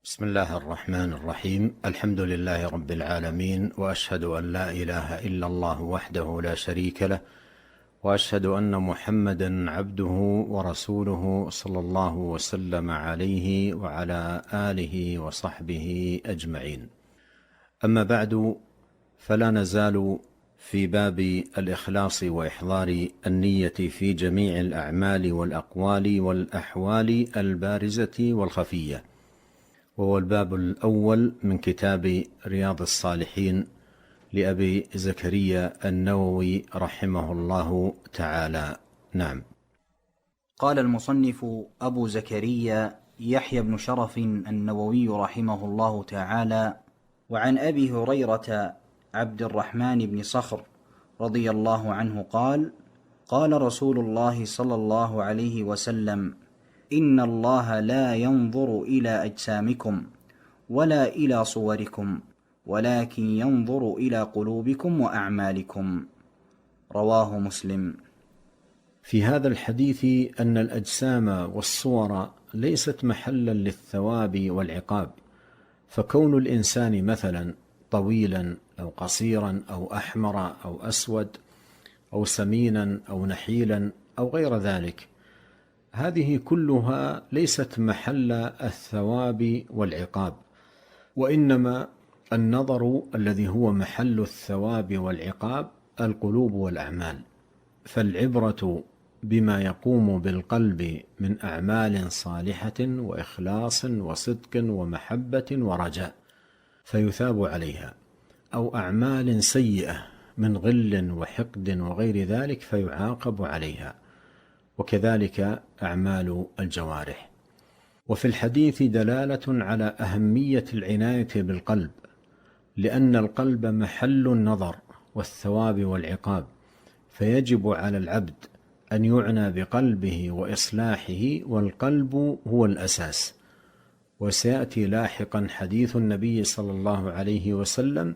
بسم الله الرحمن الرحيم. الحمد لله رب العالمين، وأشهد أن لا إله إلا الله وحده لا شريك له، وأشهد أن محمدا عبده ورسوله صلى الله وسلم عليه وعلى آله وصحبه أجمعين. أما بعد، فلا نزال في باب الإخلاص وإحضار النية في جميع الأعمال والأقوال والأحوال البارزة والخفية، وهو الباب الأول من كتاب رياض الصالحين لأبي زكريا النووي رحمه الله تعالى. نعم. قال المصنف أبو زكريا يحيى بن شرف النووي رحمه الله تعالى: وعن أبي هريرة عبد الرحمن بن صخر رضي الله عنه قال: قال رسول الله صلى الله عليه وسلم: إن الله لا ينظر إلى أجسامكم ولا إلى صوركم، ولكن ينظر إلى قلوبكم وأعمالكم. رواه مسلم. في هذا الحديث أن الأجسام والصور ليست محلا للثواب والعقاب، فكون الإنسان مثلا طويلا أو قصيرا أو أحمر أو أسود أو سمينا أو نحيلا أو غير ذلك، هذه كلها ليست محل الثواب والعقاب، وإنما النظر الذي هو محل الثواب والعقاب القلوب والأعمال. فالعبرة بما يقوم بالقلب من أعمال صالحة وإخلاص وصدق ومحبة ورجاء فيثاب عليها، أو أعمال سيئة من غل وحقد وغير ذلك فيعاقب عليها، وكذلك أعمال الجوارح. وفي الحديث دلالة على أهمية العناية بالقلب، لأن القلب محل النظر والثواب والعقاب، فيجب على العبد أن يعنى بقلبه وإصلاحه، والقلب هو الأساس. وسيأتي لاحقا حديث النبي صلى الله عليه وسلم: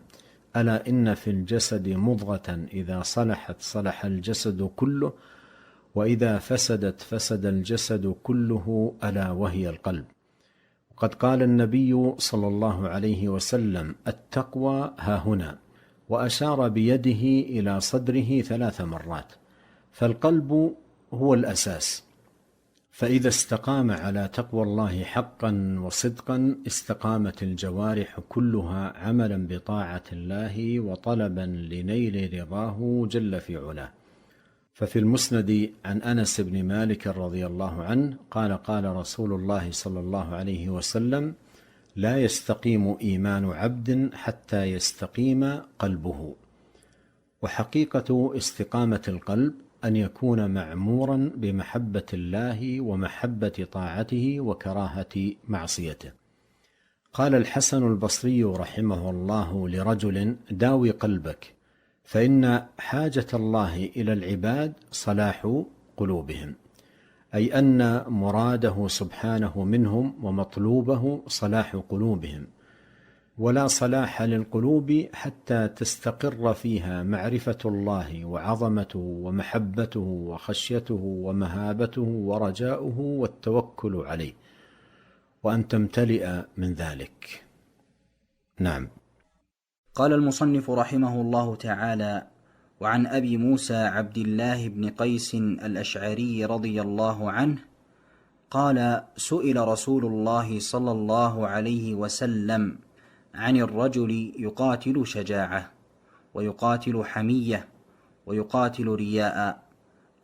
ألا إن في الجسد مضغة إذا صلحت صلح الجسد كله، وإذا فسدت فسد الجسد كله، ألا وهي القلب. وقد قال النبي صلى الله عليه وسلم: التقوى هاهنا، وأشار بيده إلى صدره 3 مرات. فالقلب هو الأساس، فإذا استقام على تقوى الله حقا وصدقا استقامت الجوارح كلها عملا بطاعة الله وطلبا لنيل رضاه جل في علاه. ففي المسند عن أنس بن مالك رضي الله عنه قال: قال رسول الله صلى الله عليه وسلم: لا يستقيم إيمان عبد حتى يستقيم قلبه. وحقيقة استقامة القلب أن يكون معمورا بمحبة الله ومحبة طاعته وكراهة معصيته. قال الحسن البصري رحمه الله لرجل: داوي قلبك، فإن حاجة الله إلى العباد صلاح قلوبهم، أي أن مراده سبحانه منهم ومطلوبه صلاح قلوبهم، ولا صلاح للقلوب حتى تستقر فيها معرفة الله وعظمته ومحبته وخشيته ومهابته ورجاؤه والتوكل عليه، وأن تمتلئ من ذلك. نعم. قال المصنف رحمه الله تعالى: وعن أبي موسى عبد الله بن قيس الأشعري رضي الله عنه قال: سئل رسول الله صلى الله عليه وسلم عن الرجل يقاتل شجاعة ويقاتل حمية ويقاتل رياء،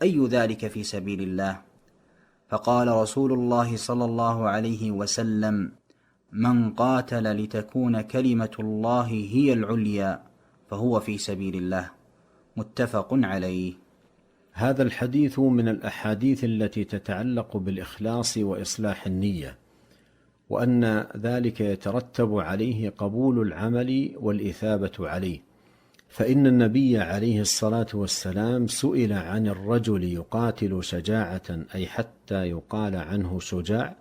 أي ذلك في سبيل الله؟ فقال رسول الله صلى الله عليه وسلم: من قاتل لتكون كلمة الله هي العليا فهو في سبيل الله. متفق عليه. هذا الحديث من الأحاديث التي تتعلق بالإخلاص وإصلاح النية، وأن ذلك يترتب عليه قبول العمل والإثابة عليه. فإن النبي عليه الصلاة والسلام سئل عن الرجل يقاتل شجاعة، أي حتى يقال عنه شجاع،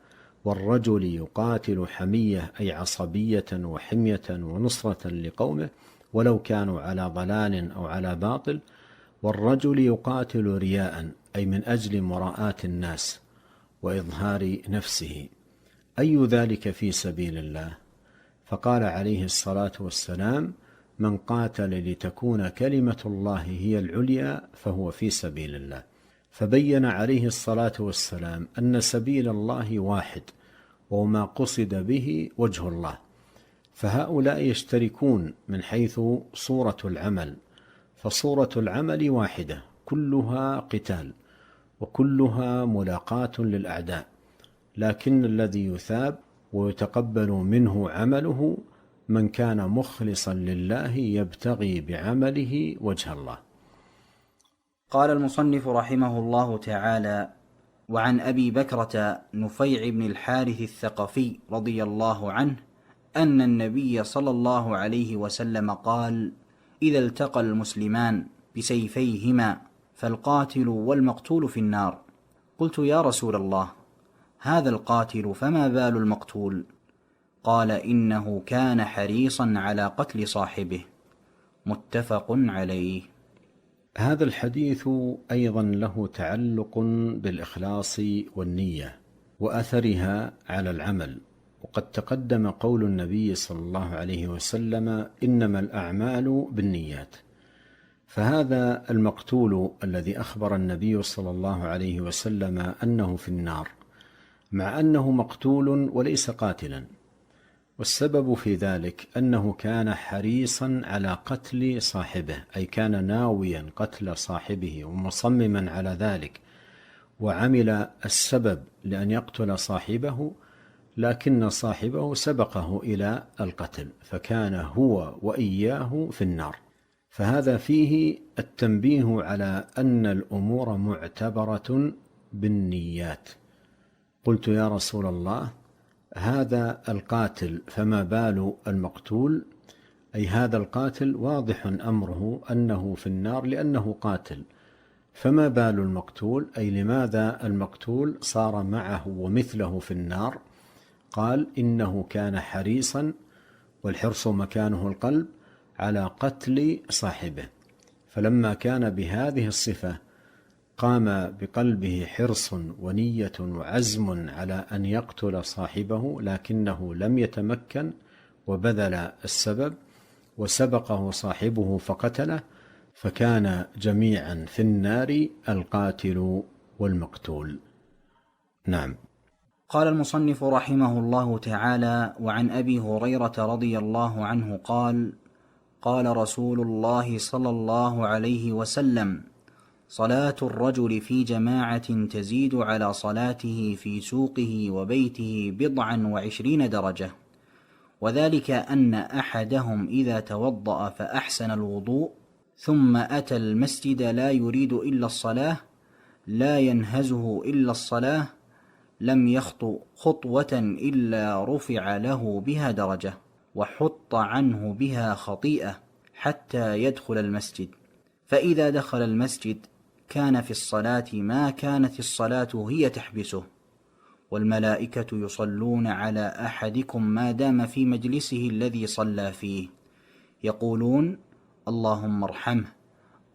والرجل يقاتل حمية، أي عصبية وحمية ونصرة لقومه ولو كانوا على ضلال أو على باطل، والرجل يقاتل رياء، أي من أجل مراءة الناس وإظهار نفسه. أي ذلك في سبيل الله؟ فقال عليه الصلاة والسلام: من قاتل لتكون كلمة الله هي العليا فهو في سبيل الله. فبين عليه الصلاة والسلام أن سبيل الله واحد، وما قصد به وجه الله. فهؤلاء يشتركون من حيث صورة العمل، فصورة العمل واحدة، كلها قتال وكلها ملاقاة للأعداء، لكن الذي يثاب ويتقبل منه عمله من كان مخلصا لله يبتغي بعمله وجه الله. قال المصنف رحمه الله تعالى: وعن أبي بكرة نفيع بن الحارث الثقفي رضي الله عنه أن النبي صلى الله عليه وسلم قال: إذا التقى المسلمان بسيفيهما فالقاتل والمقتول في النار. قلت: يا رسول الله، هذا القاتل فما بال المقتول؟ قال: إنه كان حريصا على قتل صاحبه. متفق عليه. هذا الحديث أيضا له تعلق بالإخلاص والنية وأثرها على العمل، وقد تقدم قول النبي صلى الله عليه وسلم: إنما الأعمال بالنيات. فهذا المقتول الذي أخبر النبي صلى الله عليه وسلم أنه في النار، مع أنه مقتول وليس قاتلا، والسبب في ذلك أنه كان حريصا على قتل صاحبه، أي كان ناويا قتل صاحبه ومصمما على ذلك، وعمل السبب لأن يقتل صاحبه، لكن صاحبه سبقه إلى القتل، فكان هو وإياه في النار. فهذا فيه التنبيه على أن الأمور معتبرة بالنيات. قلت: يا رسول الله، هذا القاتل فما بال المقتول؟ أي هذا القاتل واضح أمره أنه في النار لأنه قاتل، فما بال المقتول؟ أي لماذا المقتول صار معه ومثله في النار؟ قال: إنه كان حريصا، والحرص مكانه القلب، على قتل صاحبه، فلما كان بهذه الصفة قام بقلبه حرص ونية وعزم على أن يقتل صاحبه، لكنه لم يتمكن وبذل السبب وسبقه صاحبه فقتله، فكان جميعا في النار، القاتل والمقتول. نعم. قال المصنف رحمه الله تعالى: وعن أبي هريرة رضي الله عنه قال: قال رسول الله صلى الله عليه وسلم: صلاة الرجل في جماعة تزيد على صلاته في سوقه وبيته 27 درجة، وذلك أن أحدهم إذا توضأ فأحسن الوضوء ثم أتى المسجد لا يريد إلا الصلاة، لا ينهزه إلا الصلاة، لم يخطو خطوة إلا رفع له بها درجة وحط عنه بها خطيئة حتى يدخل المسجد، فإذا دخل المسجد كان في الصلاة ما كانت الصلاة هي تحبسه، والملائكة يصلون على أحدكم ما دام في مجلسه الذي صلى فيه، يقولون: اللهم ارحمه،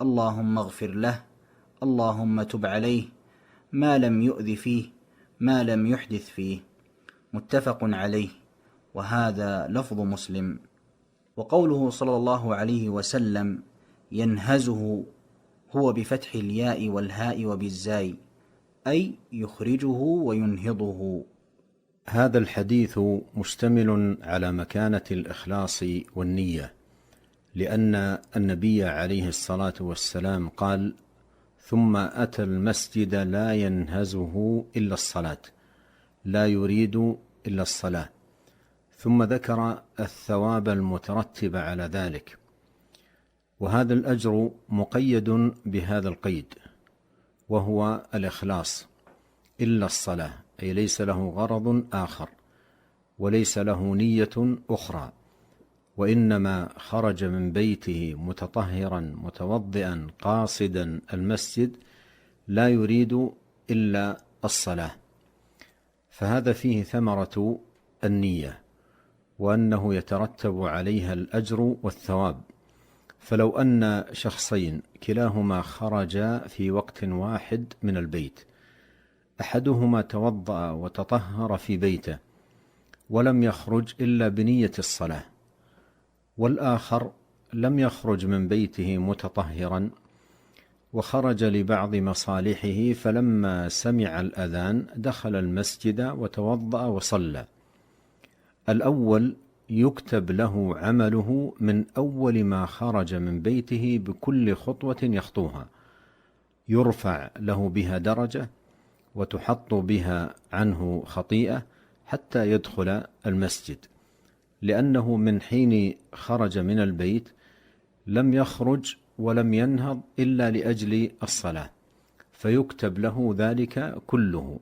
اللهم اغفر له، اللهم تب عليه، ما لم يؤذ فيه، ما لم يحدث فيه. متفق عليه، وهذا لفظ مسلم. وقوله صلى الله عليه وسلم ينهزه هو بفتح الياء والهاء وبالزاي، أي يخرجه وينهضه. هذا الحديث مشتمل على مكانة الإخلاص والنية، لأن النبي عليه الصلاة والسلام قال: ثم أتى المسجد لا ينهزه إلا الصلاة، لا يريد إلا الصلاة، ثم ذكر الثواب المترتب على ذلك، وهذا الأجر مقيد بهذا القيد، وهو الإخلاص، إلا الصلاة، أي ليس له غرض آخر وليس له نية أخرى، وإنما خرج من بيته متطهرا متوضئا قاصدا المسجد لا يريد إلا الصلاة. فهذا فيه ثمرة النية، وأنه يترتب عليها الأجر والثواب. فلو أن شخصين كلاهما خرجا في وقت واحد من البيت، أحدهما توضأ وتطهر في بيته ولم يخرج إلا بنية الصلاة، والآخر لم يخرج من بيته متطهرا وخرج لبعض مصالحه، فلما سمع الأذان دخل المسجد وتوضأ وصلى. الأول يكتب له عمله من أول ما خرج من بيته بكل خطوة يخطوها، يرفع له بها درجة وتحط بها عنه خطيئة حتى يدخل المسجد، لأنه من حين خرج من البيت لم يخرج ولم ينهض إلا لأجل الصلاة، فيكتب له ذلك كله.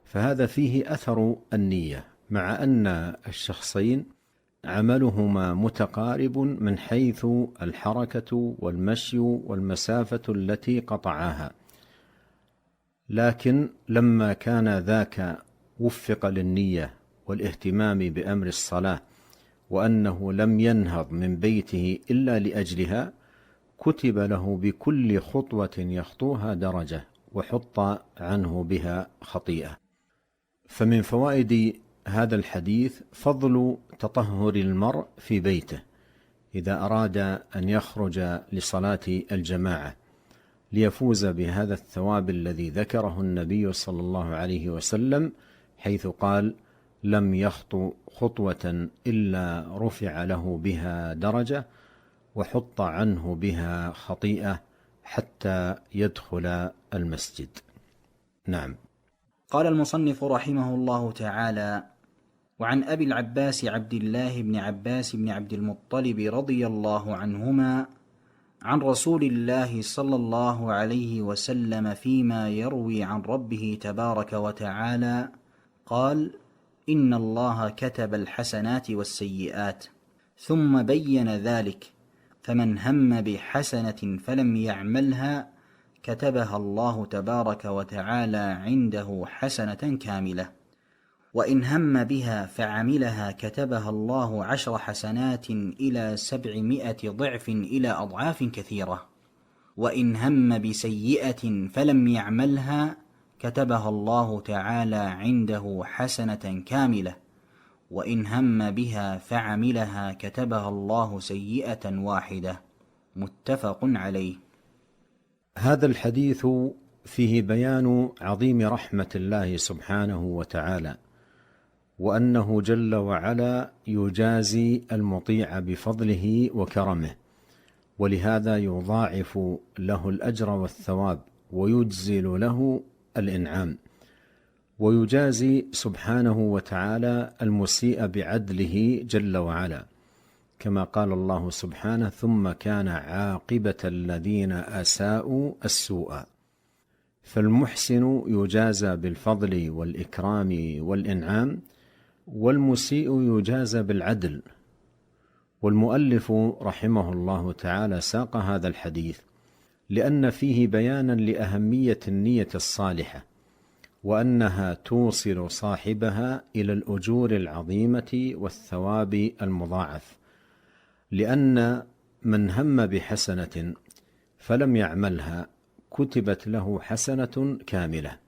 فهذا فيه أثر النية، مع أن الشخصين عملهما متقارب من حيث الحركة والمشي والمسافة التي قطعاها، لكن لما كان ذاك وفق للنية والاهتمام بأمر الصلاة وأنه لم ينهض من بيته إلا لأجلها، كتب له بكل خطوة يخطوها درجة وحط عنه بها خطيئة. فمن فوائد هذا الحديث فضل تطهر المرء في بيته إذا أراد أن يخرج لصلاة الجماعة ليفوز بهذا الثواب الذي ذكره النبي صلى الله عليه وسلم، حيث قال: لم يخطو خطوة إلا رفع له بها درجة وحط عنه بها خطيئة حتى يدخل المسجد. نعم. قال المصنف رحمه الله تعالى: وعن أبي العباس عبد الله بن عباس بن عبد المطلب رضي الله عنهما عن رسول الله صلى الله عليه وسلم فيما يروي عن ربه تبارك وتعالى قال: إن الله كتب الحسنات والسيئات، ثم بين ذلك: فمن هم بحسنة فلم يعملها كتبها الله تبارك وتعالى عنده حسنة كاملة، وإن هم بها فعملها كتبها الله 10 حسنات إلى 700 ضعف إلى أضعاف كثيرة، وإن هم بسيئة فلم يعملها كتبها الله تعالى عنده حسنة كاملة، وإن هم بها فعملها كتبها الله سيئة واحدة. متفق عليه. هذا الحديث فيه بيان عظيم رحمة الله سبحانه وتعالى، وأنه جل وعلا يجازي المطيع بفضله وكرمه، ولهذا يضاعف له الأجر والثواب ويجزل له الإنعام، ويجازي سبحانه وتعالى المسيء بعدله جل وعلا، كما قال الله سبحانه: ثم كان عاقبة الذين أساءوا السوء. فالمحسن يجازى بالفضل والإكرام والإنعام، والمسيء يجازى بالعدل. والمؤلف رحمه الله تعالى ساق هذا الحديث لأن فيه بيانا لأهمية النية الصالحة، وأنها توصل صاحبها إلى الأجور العظيمة والثواب المضاعف، لأن من هم بحسنة فلم يعملها كتبت له حسنة كاملة،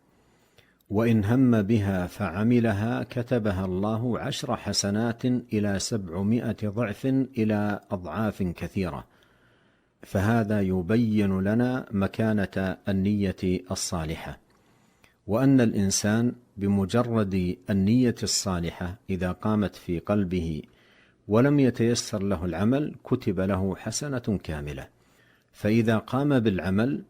وإن هم بها فعملها كتبها الله 10 حسنات إلى 700 ضعف إلى أضعاف كثيرة. فهذا يبين لنا مكانة النية الصالحة، وأن الإنسان بمجرد النية الصالحة إذا قامت في قلبه ولم يتيسر له العمل كتب له حسنة كاملة، فإذا قام بالعمل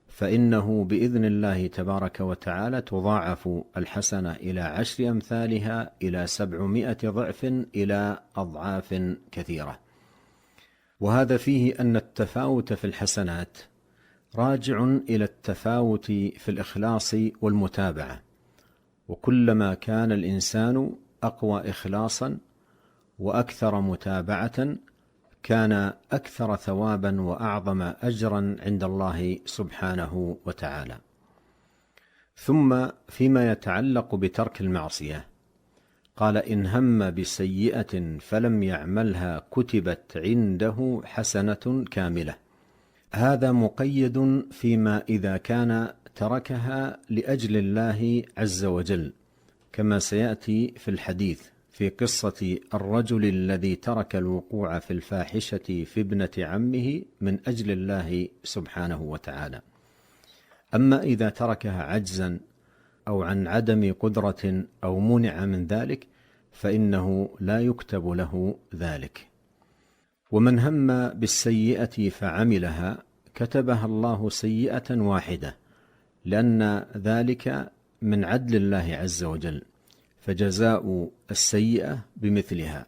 فإنه بإذن الله تبارك وتعالى تضاعف الحسنة إلى 10 أمثالها إلى 700 ضعف إلى أضعاف كثيرة. وهذا فيه أن التفاوت في الحسنات راجع إلى التفاوت في الإخلاص والمتابعة، وكلما كان الإنسان أقوى إخلاصا وأكثر متابعة كان أكثر ثوابا وأعظم أجرا عند الله سبحانه وتعالى. ثم فيما يتعلق بترك المعصية قال: إن هم بسيئة فلم يعملها كتبت عنده حسنة كاملة. هذا مقيد فيما إذا كان تركها لأجل الله عز وجل، كما سيأتي في الحديث في قصة الرجل الذي ترك الوقوع في الفاحشة في ابنة عمه من أجل الله سبحانه وتعالى. أما إذا تركها عجزا أو عن عدم قدرة أو منع من ذلك فإنه لا يكتب له ذلك. ومن هم بالسيئة فعملها كتبها الله سيئة واحدة، لأن ذلك من عدل الله عز وجل، فجزاء السيئة بمثلها،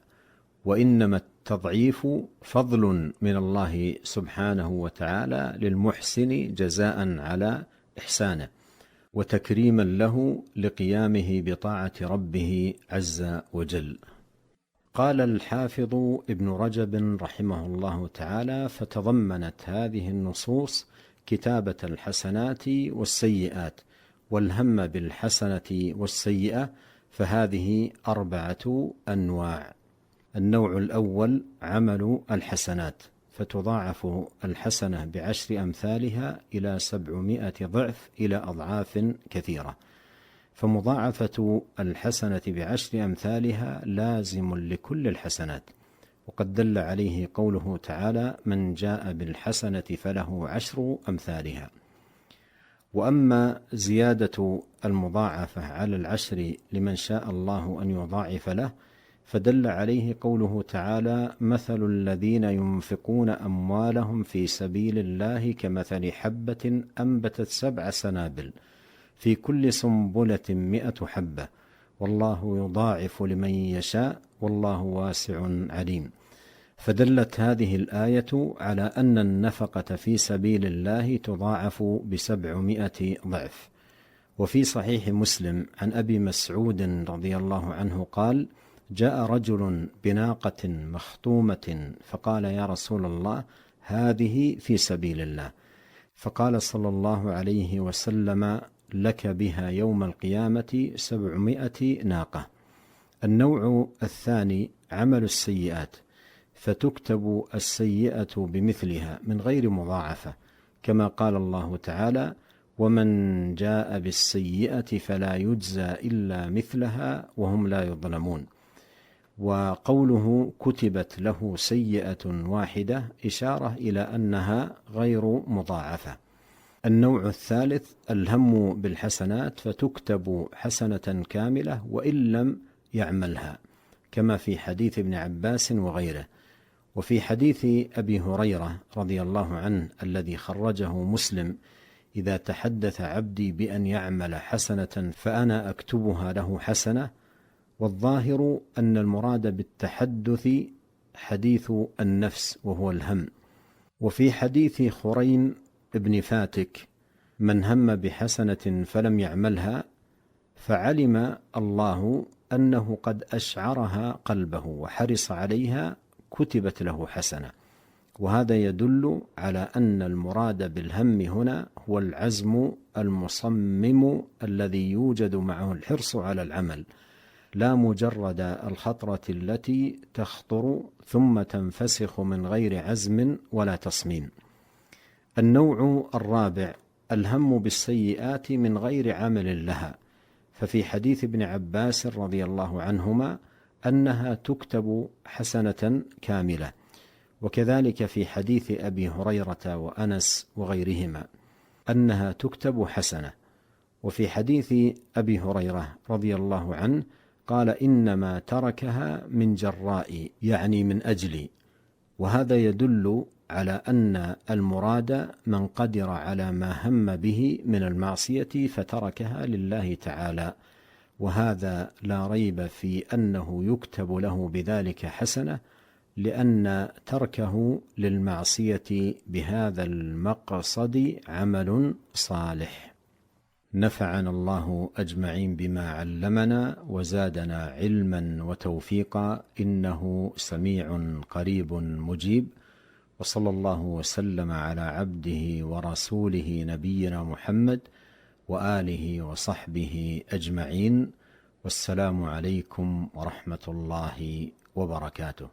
وإنما التضعيف فضل من الله سبحانه وتعالى للمحسن جزاء على إحسانه، وتكريما له لقيامه بطاعة ربه عز وجل. قال الحافظ ابن رجب رحمه الله تعالى: فتضمنت هذه النصوص كتابة الحسنات والسيئات والهم بالحسنة والسيئة، فهذه 4 أنواع. النوع الأول عمل الحسنات، فتضاعف الحسنة ب10 أمثالها إلى 700 ضعف إلى أضعاف كثيرة، فمضاعفة الحسنة ب10 أمثالها لازم لكل الحسنات، وقد دل عليه قوله تعالى: من جاء بالحسنة فله 10 أمثالها. وأما زيادة المضاعفة على 10 لمن شاء الله أن يضاعف له، فدل عليه قوله تعالى: مثل الذين ينفقون أموالهم في سبيل الله كمثل حبة أنبتت 7 سنابل في كل سنبلة 100 حبة والله يضاعف لمن يشاء والله واسع عليم. فدلت هذه الآية على أن النفقة في سبيل الله تضاعف ب700 ضعف. وفي صحيح مسلم عن أبي مسعود رضي الله عنه قال: جاء رجل بناقة مخطومة فقال: يا رسول الله، هذه في سبيل الله. فقال صلى الله عليه وسلم: لك بها يوم القيامة 700 ناقة. النوع الثاني عمل السيئات، فتكتب السيئة بمثلها من غير مضاعفة، كما قال الله تعالى: ومن جاء بالسيئة فلا يجزى إلا مثلها وهم لا يظلمون. وقوله كتبت له سيئة واحدة إشارة إلى أنها غير مضاعفة. النوع الثالث الهم بالحسنات، فتكتب حسنة كاملة وإن لم يعملها، كما في حديث ابن عباس وغيره. وفي حديث أبي هريرة رضي الله عنه الذي خرجه مسلم: إذا تحدث عبدي بأن يعمل حسنة فأنا أكتبها له حسنة. والظاهر أن المراد بالتحدث حديث النفس وهو الهم. وفي حديث خريم ابن فاتك: من هم بحسنة فلم يعملها فعلم الله أنه قد أشعرها قلبه وحرص عليها كتبت له حسنة. وهذا يدل على أن المراد بالهم هنا هو العزم المصمم الذي يوجد معه الحرص على العمل، لا مجرد الخطرة التي تخطر ثم تنفسخ من غير عزم ولا تصميم. النوع الرابع الهم بالسيئات من غير عمل لها، ففي حديث ابن عباس رضي الله عنهما أنها تكتب حسنة كاملة، وكذلك في حديث أبي هريرة وأنس وغيرهما أنها تكتب حسنة. وفي حديث أبي هريرة رضي الله عنه قال: إنما تركها من جراء، يعني من أجلي. وهذا يدل على أن المراد من قدر على ما هم به من المعصية فتركها لله تعالى، وهذا لا ريب في أنه يكتب له بذلك حسنة، لأن تركه للمعصية بهذا المقصد عمل صالح. نفعنا الله أجمعين بما علمنا وزادنا علما وتوفيقا، إنه سميع قريب مجيب. وصلى الله وسلم على عبده ورسوله نبينا محمد وآله وصحبه أجمعين، والسلام عليكم ورحمة الله وبركاته.